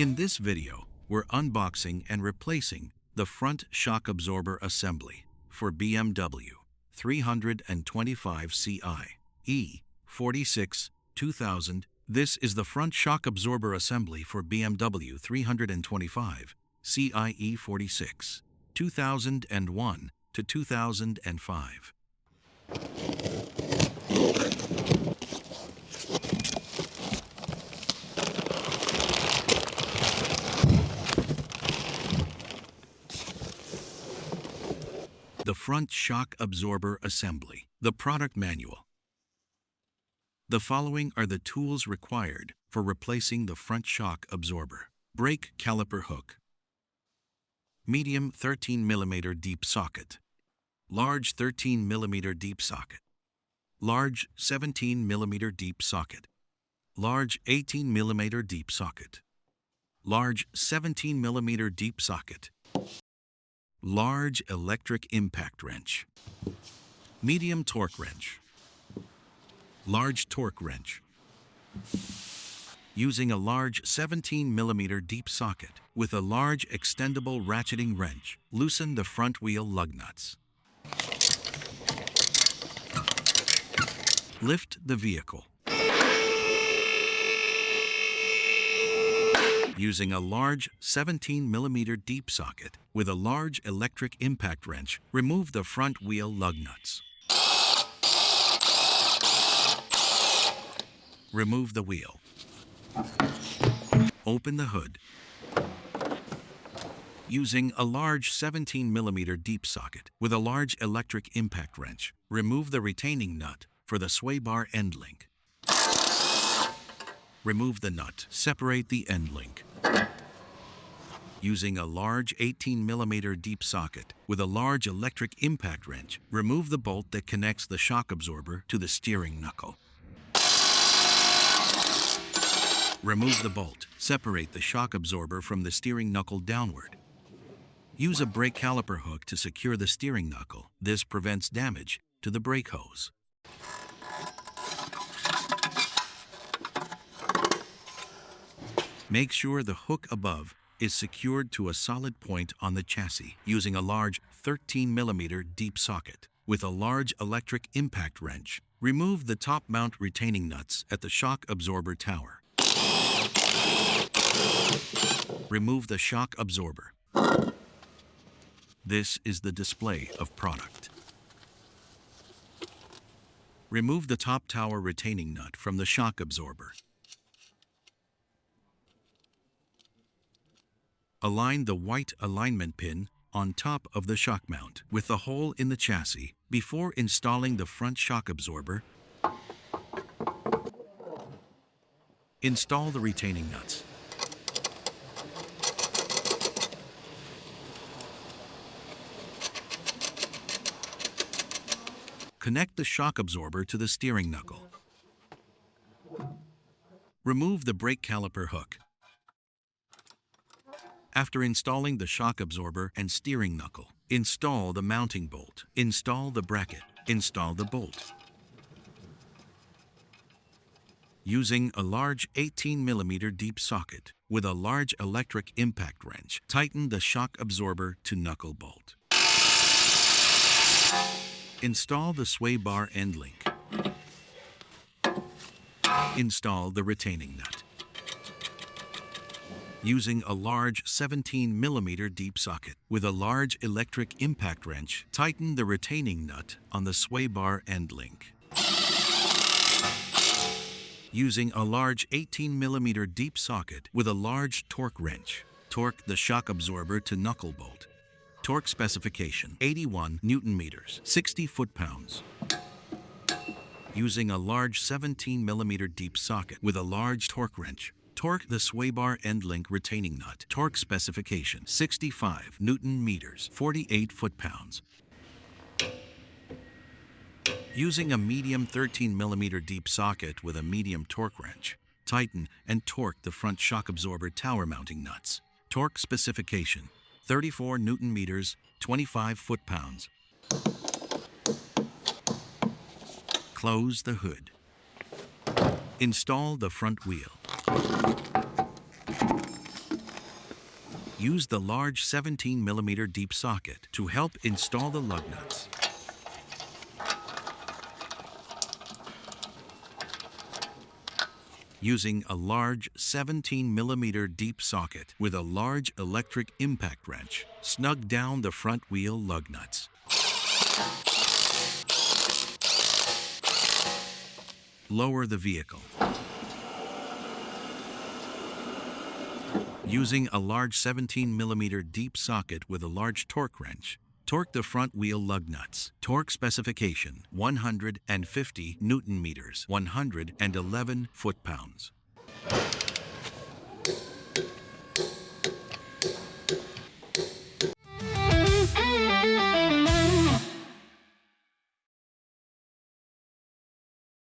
In this video, we're unboxing and replacing the front shock absorber assembly for BMW 325 Ci E46 2000. This is the front shock absorber assembly for BMW 325 Ci E46 2001 to 2005. The front shock absorber assembly. The product manual. The following are the tools required for replacing the front shock absorber. Brake caliper hook. Medium 13 mm deep socket. Large 13 mm deep socket. Large 17 mm deep socket. Large 18 mm deep socket. Large 17 mm deep socket. Large electric impact wrench. Medium torque wrench. Large torque wrench. Using a large 17 mm deep socket with a large extendable ratcheting wrench, loosen the front wheel lug nuts. Lift the vehicle. Using a large 17 mm deep socket with a large electric impact wrench, remove the front wheel lug nuts. Remove the wheel. Open the hood. Using a large 17 mm deep socket with a large electric impact wrench, remove the retaining nut for the sway bar end link. Remove the nut. Separate the end link. Using a large 18 mm deep socket with a large electric impact wrench, remove the bolt that connects the shock absorber to the steering knuckle. Remove the bolt. Separate the shock absorber from the steering knuckle downward. Use a brake caliper hook to secure the steering knuckle. This prevents damage to the brake hose. Make sure the hook above is secured to a solid point on the chassis using a large 13 mm deep socket. With a large electric impact wrench, remove the top mount retaining nuts at the shock absorber tower. Remove the shock absorber. This is the display of product. Remove the top tower retaining nut from the shock absorber. Align the white alignment pin on top of the shock mount with the hole in the chassis before installing the front shock absorber. Install the retaining nuts. Connect the shock absorber to the steering knuckle. Remove the brake caliper hook. After installing the shock absorber and steering knuckle, install the mounting bolt. Install the bracket. Install the bolt. Using a large 18 mm deep socket with a large electric impact wrench, tighten the shock absorber to knuckle bolt. Install the sway bar end link. Install the retaining nut. Using a large 17 mm deep socket with a large electric impact wrench, tighten the retaining nut on the sway bar end link. Using a large 18 mm deep socket with a large torque wrench, torque the shock absorber to knuckle bolt. Torque specification 81 Nm, 60 foot-pounds. Using a large 17 mm deep socket with a large torque wrench, torque the sway bar end link retaining nut. Torque specification 65 Nm, 48 foot-pounds. Using a medium 13 mm deep socket with a medium torque wrench, tighten and torque the front shock absorber tower mounting nuts. Torque specification 34 Nm, 25 foot-pounds. Close the hood. Install the front wheel. Use the large 17mm deep socket to help install the lug nuts. Using a large 17mm deep socket with a large electric impact wrench, snug down the front wheel lug nuts. Lower the vehicle. Using a large 17mm deep socket with a large torque wrench, torque the front wheel lug nuts. Torque specification 150 Newton meters, 111 foot-pounds.